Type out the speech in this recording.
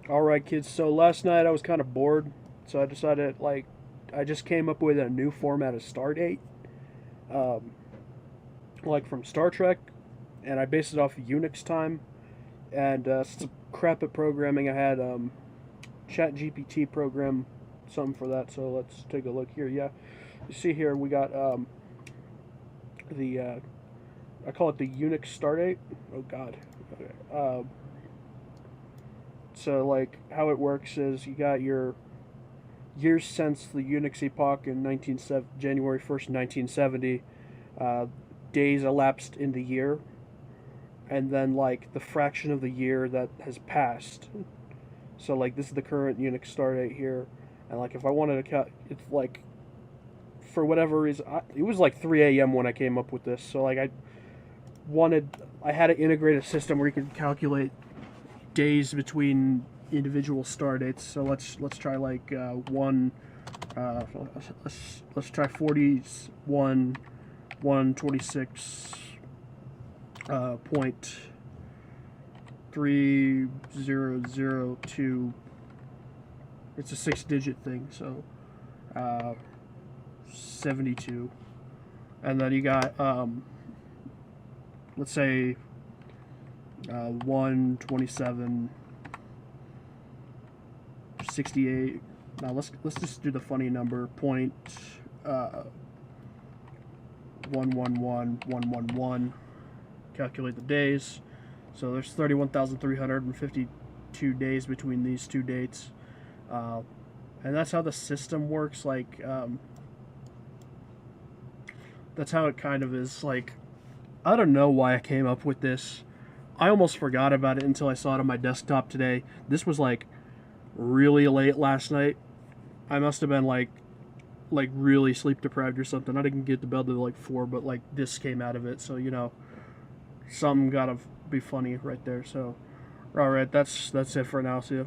Alright, kids, so last night I was kind of bored, so I decided, I just came up with a new format of Stardate, um, like from Star Trek, and I based it off of Unix time, and since I'm crap at programming, I had ChatGPT program something for that, so let's take a look here. Yeah, you see here we got the, I call it the Unix Stardate. Oh, God. Okay. So, like, how it works is you got your years since the Unix epoch in January 1st, 1970, uh, days elapsed in the year, and then like the fraction of the year that has passed. So like this is the current Unix start date here, and like if I wanted to cut, it's like for whatever reason, it was like 3 a.m. when I came up with this. So like I had to integrate a system where you could calculate days between individual star dates. So let's try like one. Let's try 41 126 point 3002. It's a 6-digit thing, so 72. And then you got let's say 127 68. Now let's just do the funny number point 111111. Calculate the days. So there's 31,352 days between these two dates, and that's how the system works. Like that's how it kind of is. Like I don't know why I came up with this. I almost forgot about it until I saw it on my desktop today. This was like really late last night. I must have been like really sleep deprived or something. I didn't get to bed till like 4, but like this came out of it. So some gotta be funny right there. So, all right, that's it for now. See ya.